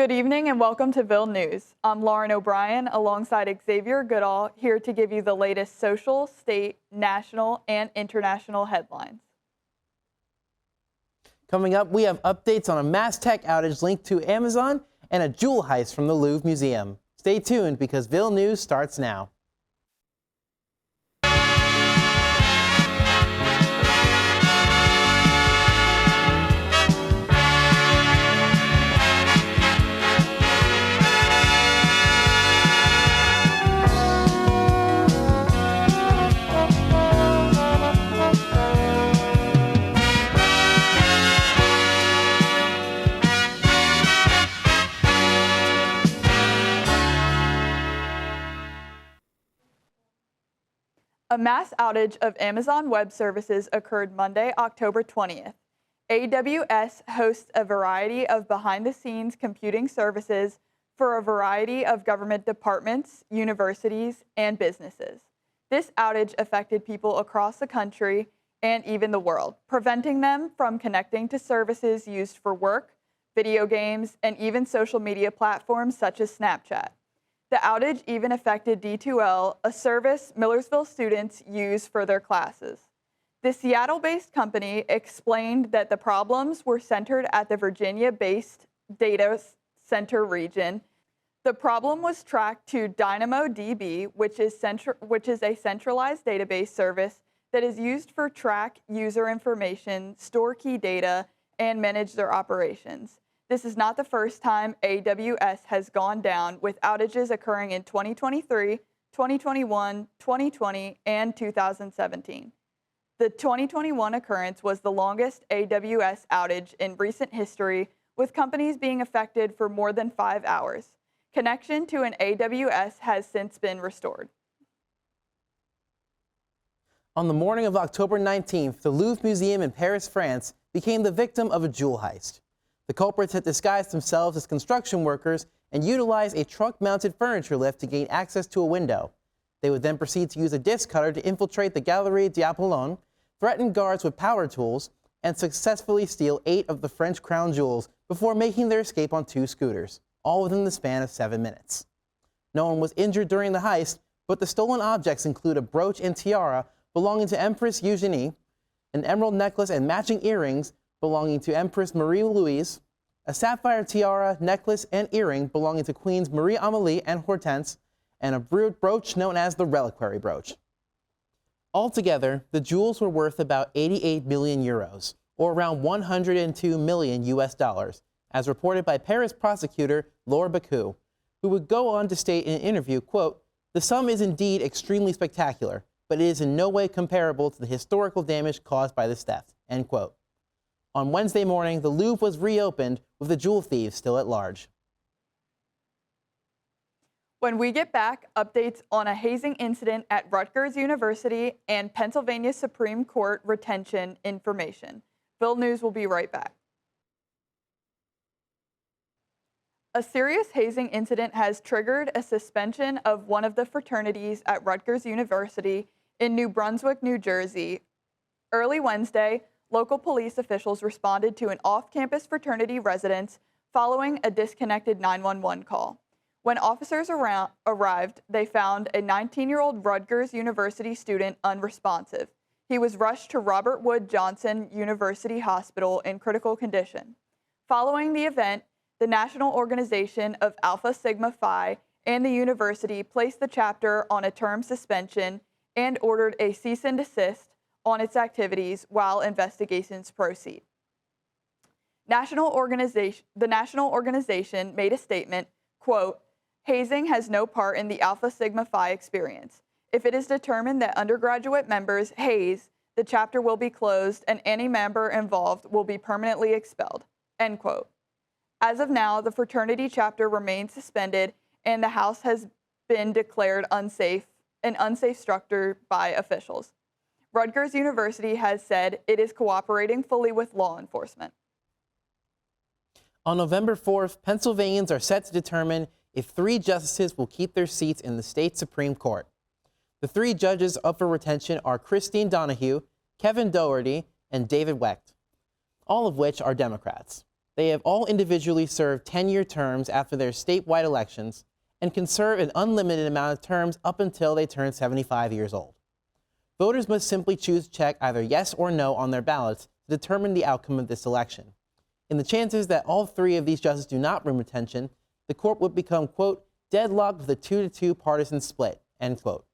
Good evening and welcome to Ville News. I'm Lauren O'Brien alongside Xavier Goodall, here to give you the latest social, state, national, and international headlines. Coming up, we have updates on a mass tech outage linked to Amazon and a jewel heist from the Louvre Museum. Stay tuned because Ville News starts now. A mass outage of Amazon Web Services occurred Monday, October 20th. AWS hosts a variety of behind-the-scenes computing services for a variety of government departments, universities, and businesses. This outage affected people across the country and even the world, preventing them from connecting to services used for work, video games, and even social media platforms such as Snapchat. The outage even affected D2L, a service Millersville students use for their classes. The Seattle-based company explained that the problems were centered at the Virginia-based data center region. The problem was tracked to DynamoDB, which is a centralized database service that is used for track user information, store key data, and manage their operations. This is not the first time AWS has gone down, with outages occurring in 2023, 2021, 2020, and 2017. The 2021 occurrence was the longest AWS outage in recent history, with companies being affected for more than 5 hours. Connection to an AWS has since been restored. On the morning of October 19th, the Louvre Museum in Paris, France, became the victim of a jewel heist. The culprits had disguised themselves as construction workers and utilized a truck-mounted furniture lift to gain access to a window. They would then proceed to use a disc cutter to infiltrate the Galerie d'Apollon, threaten guards with power tools, and successfully steal 8 of the French crown jewels before making their escape on 2 scooters, all within the span of 7 minutes. No one was injured during the heist, but the stolen objects include a brooch and tiara belonging to Empress Eugenie, an emerald necklace and matching earrings belonging to Empress Marie-Louise, a sapphire tiara, necklace, and earring belonging to Queens Marie-Amélie and Hortense, and a brooch known as the reliquary brooch. Altogether, the jewels were worth about 88 million euros, or around 102 million US dollars, as reported by Paris prosecutor Laure McHugh, who would go on to state in an interview, quote, "The sum is indeed extremely spectacular, but it is in no way comparable to the historical damage caused by this theft," end quote. On Wednesday morning, the Louvre was reopened with the jewel thieves still at large. When we get back, updates on a hazing incident at Rutgers University and Pennsylvania Supreme Court retention information. Ville News will be right back. A serious hazing incident has triggered a suspension of one of the fraternities at Rutgers University in New Brunswick, New Jersey. Early Wednesday, local police officials responded to an off-campus fraternity residence following a disconnected 911 call. When officers arrived, they found a 19-year-old Rutgers University student unresponsive. He was rushed to Robert Wood Johnson University Hospital in critical condition. Following the event, the National Organization of Alpha Sigma Phi and the university placed the chapter on a term suspension and ordered a cease and desist on its activities while investigations proceed. The National Organization made a statement, quote, "Hazing has no part in the Alpha Sigma Phi experience. If it is determined that undergraduate members haze, the chapter will be closed and any member involved will be permanently expelled," end quote. As of now, the fraternity chapter remains suspended and the house has been declared an unsafe structure by officials. Rutgers University has said it is cooperating fully with law enforcement. On November 4th, Pennsylvanians are set to determine if 3 justices will keep their seats in the state Supreme Court. The 3 judges up for retention are Christine Donahue, Kevin Doherty, and David Wicht, all of which are Democrats. They have all individually served 10-year terms after their statewide elections and can serve an unlimited amount of terms up until they turn 75 years old. Voters must simply choose to check either yes or no on their ballots to determine the outcome of this election. In the chances that all three of these justices do not win retention, the court would become, quote, deadlocked with a 2-2 partisan split, end quote.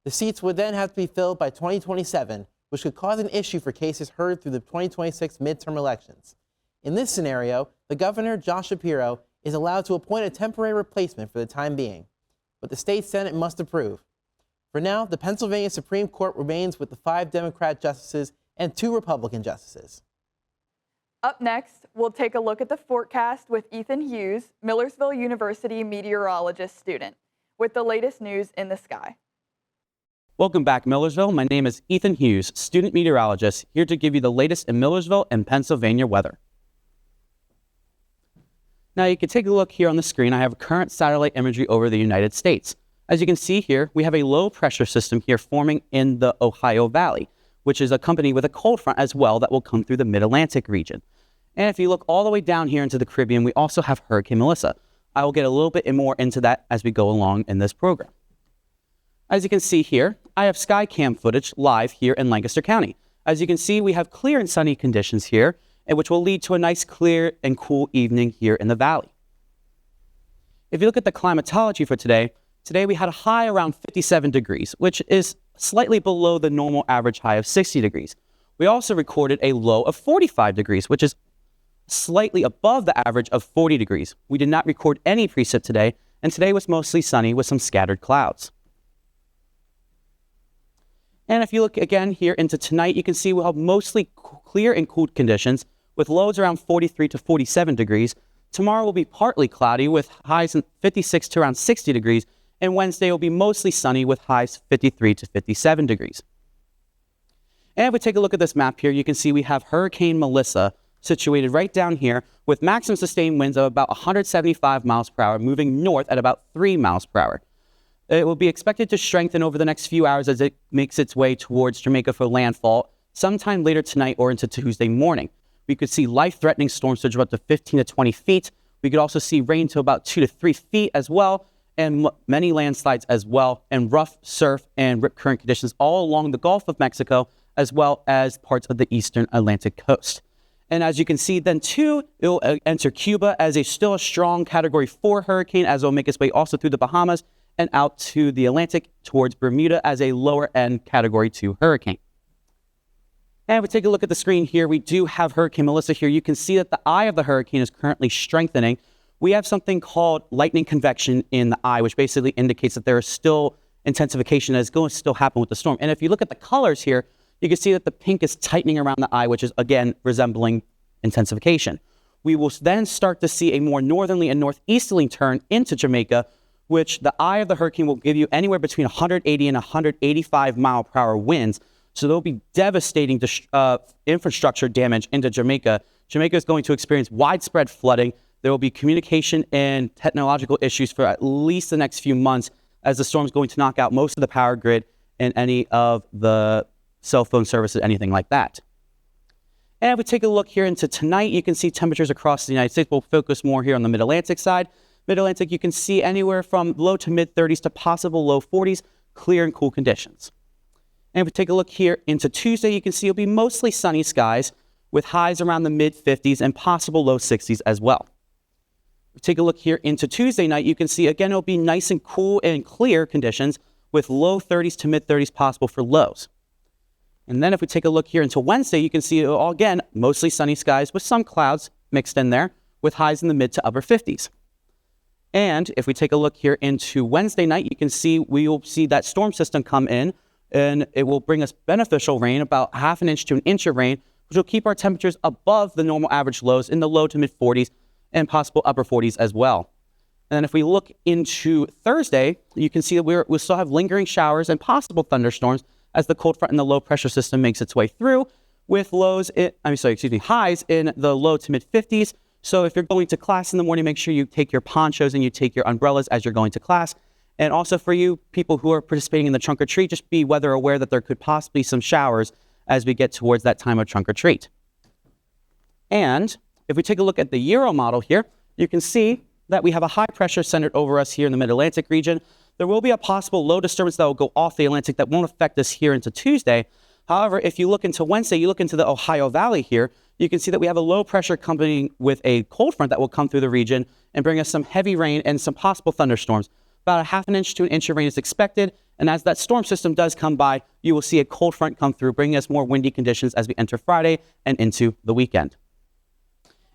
The seats would then have to be filled by 2027, which could cause an issue for cases heard through the 2026 midterm elections. In this scenario, the governor, Josh Shapiro, is allowed to appoint a temporary replacement for the time being, but the state Senate must approve. For now, the Pennsylvania Supreme Court remains with the 5 Democrat justices and 2 Republican justices. Up next, we'll take a look at the forecast with Ethan Hughes, Millersville University meteorologist student, with the latest news in the sky. Welcome back, Millersville. My name is Ethan Hughes, student meteorologist, here to give you the latest in Millersville and Pennsylvania weather. Now you can take a look here on the screen. I have current satellite imagery over the United States. As you can see here, we have a low pressure system here forming in the Ohio Valley, which is accompanied with a cold front as well that will come through the mid-Atlantic region. And if you look all the way down here into the Caribbean, we also have Hurricane Melissa. I will get a little bit more into that as we go along in this program. As you can see here, I have sky cam footage live here in Lancaster County. As you can see, we have clear and sunny conditions here, and which will lead to a nice clear and cool evening here in the valley. If you look at the climatology for today we had a high around 57 degrees, which is slightly below the normal average high of 60 degrees. We also recorded a low of 45 degrees, which is slightly above the average of 40 degrees. We did not record any precip today, and today was mostly sunny with some scattered clouds. And if you look again here into tonight, you can see we'll have mostly clear and cool conditions with lows around 43 to 47 degrees. Tomorrow will be partly cloudy with highs in 56 to around 60 degrees, and Wednesday will be mostly sunny with highs 53 to 57 degrees. And if we take a look at this map here, you can see we have Hurricane Melissa situated right down here with maximum sustained winds of about 175 miles per hour, moving north at about 3 miles per hour. It will be expected to strengthen over the next few hours as it makes its way towards Jamaica for landfall sometime later tonight or into Tuesday morning. We could see life-threatening storm surge of up to 15 to 20 feet. We could also see rain to about 2 to 3 feet as well, and many landslides as well, and rough surf and rip current conditions all along the Gulf of Mexico, as well as parts of the eastern Atlantic coast. And as you can see then too, it will enter Cuba as still a strong Category 4 hurricane, as it will make its way also through the Bahamas and out to the Atlantic towards Bermuda as a lower end Category 2 hurricane. And if we take a look at the screen here, we do have Hurricane Melissa here. You can see that the eye of the hurricane is currently strengthening. We have something called lightning convection in the eye, which basically indicates that there is still intensification that is going to still happen with the storm. And if you look at the colors here, you can see that the pink is tightening around the eye, which is again resembling intensification. We will then start to see a more northerly and northeasterly turn into Jamaica, which the eye of the hurricane will give you anywhere between 180 and 185 mile per hour winds. So there'll be devastating infrastructure damage into Jamaica. Jamaica is going to experience widespread flooding. There will be communication and technological issues for at least the next few months, as the storm is going to knock out most of the power grid and any of the cell phone services, anything like that. And if we take a look here into tonight, you can see temperatures across the United States. We'll focus more here on the Mid-Atlantic side. Mid-Atlantic, you can see anywhere from low to mid-30s to possible low 40s, clear and cool conditions. And if we take a look here into Tuesday, you can see it'll be mostly sunny skies with highs around the mid-50s and possible low 60s as well. If we take a look here into Tuesday night, you can see again it'll be nice and cool and clear conditions with low 30s to mid-30s possible for lows. And then if we take a look here into Wednesday, you can see all again mostly sunny skies with some clouds mixed in there with highs in the mid to upper 50s. And if we take a look here into Wednesday night, you can see we will see that storm system come in, and it will bring us beneficial rain, about ½ inch to 1 inch of rain, which will keep our temperatures above the normal average lows in the low to mid 40s and possible upper 40s as well. And then if we look into Thursday, you can see that we'll still have lingering showers and possible thunderstorms as the cold front and the low pressure system makes its way through, with highs in the low to mid 50s. So if you're going to class in the morning, make sure you take your ponchos and you take your umbrellas as you're going to class. And also for you people who are participating in the trunk or treat, just be weather aware that there could possibly be some showers as we get towards that time of trunk or treat. And If we take a look at the Euro model here, you can see that we have a high pressure centered over us here in the mid-Atlantic region. There will be a possible low disturbance that will go off the Atlantic that won't affect us here into Tuesday. However, if you look into Wednesday, you look into the Ohio Valley here, you can see that we have a low pressure accompanying with a cold front that will come through the region and bring us some heavy rain and some possible thunderstorms. About a half an inch to an inch of rain is expected. And as that storm system does come by, you will see a cold front come through, bringing us more windy conditions as we enter Friday and into the weekend.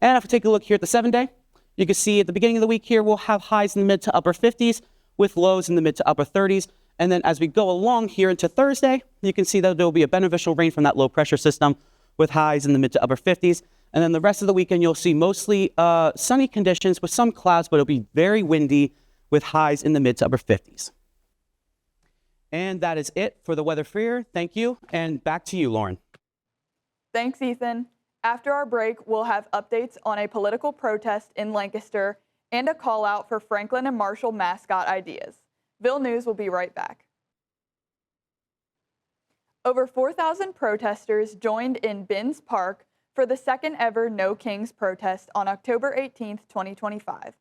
And if we take a look here at the 7-day, you can see at the beginning of the week here, we'll have highs in the mid to upper 50s with lows in the mid to upper 30s. And then as we go along here into Thursday, you can see that there will be a beneficial rain from that low pressure system with highs in the mid to upper 50s. And then the rest of the weekend, you'll see mostly sunny conditions with some clouds, but it'll be very windy with highs in the mid to upper 50s. And that is it for the weather for here. Thank you. And back to you, Lauren. Thanks, Ethan. After our break, we'll have updates on a political protest in Lancaster and a call out for Franklin and Marshall mascot ideas. Ville News will be right back. Over 4,000 protesters joined in Binns Park for the second ever No Kings protest on October 18, 2025.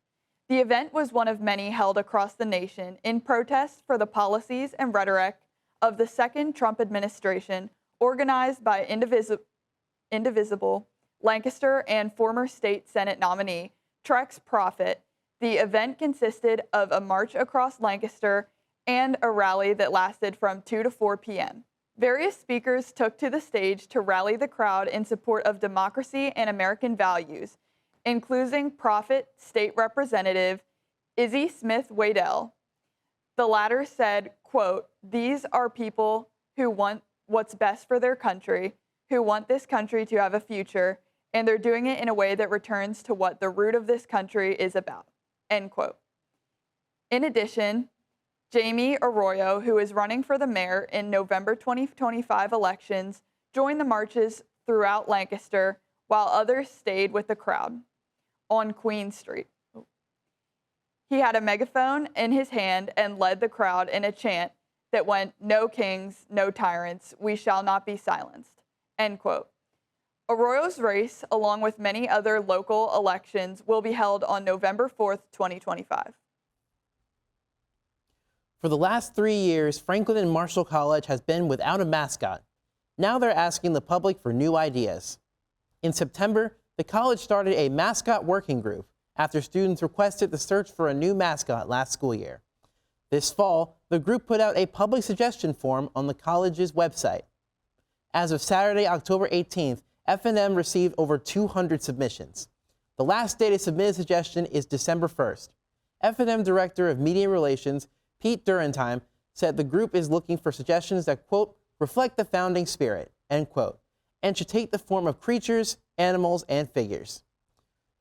The event was one of many held across the nation in protest for the policies and rhetoric of the second Trump administration, organized by Indivisible, Lancaster, and former state Senate nominee Trex Profit. The event consisted of a march across Lancaster and a rally that lasted from 2 to 4 p.m. Various speakers took to the stage to rally the crowd in support of democracy and American values, including Profit State Representative Izzy Smith Waddell. The latter said, quote, "These are people who want what's best for their country, who want this country to have a future, and they're doing it in a way that returns to what the root of this country is about," end quote. In addition, Jamie Arroyo, who is running for the mayor in November 2025 elections, joined the marches throughout Lancaster, while others stayed with the crowd on Queen Street. He had a megaphone in his hand and led the crowd in a chant that went, "No kings, no tyrants, we shall not be silenced," end quote. Arroyo's race, along with many other local elections, will be held on November 4th, 2025. For the last 3 years, Franklin and Marshall College has been without a mascot. Now they're asking the public for new ideas. In September, the college started a mascot working group after students requested the search for a new mascot last school year. This fall, the group put out a public suggestion form on the college's website. As of Saturday, October 18th, F&M received over 200 submissions. The last day to submit a suggestion is December 1st. F&M Director of Media Relations, Pete Durantime, said the group is looking for suggestions that, quote, reflect the founding spirit, end quote, and should take the form of creatures, animals, and figures.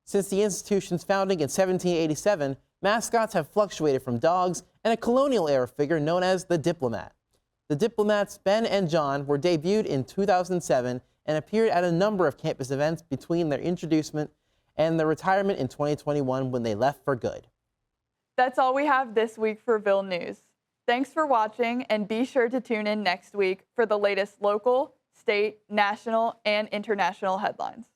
Since the institution's founding in 1787, mascots have fluctuated from dogs and a colonial-era figure known as the Diplomat. The Diplomats, Ben and John, were debuted in 2007 and appeared at a number of campus events between their introducement and their retirement in 2021 when they left for good. That's all we have this week for Ville News. Thanks for watching, and be sure to tune in next week for the latest local, state, national, and international headlines.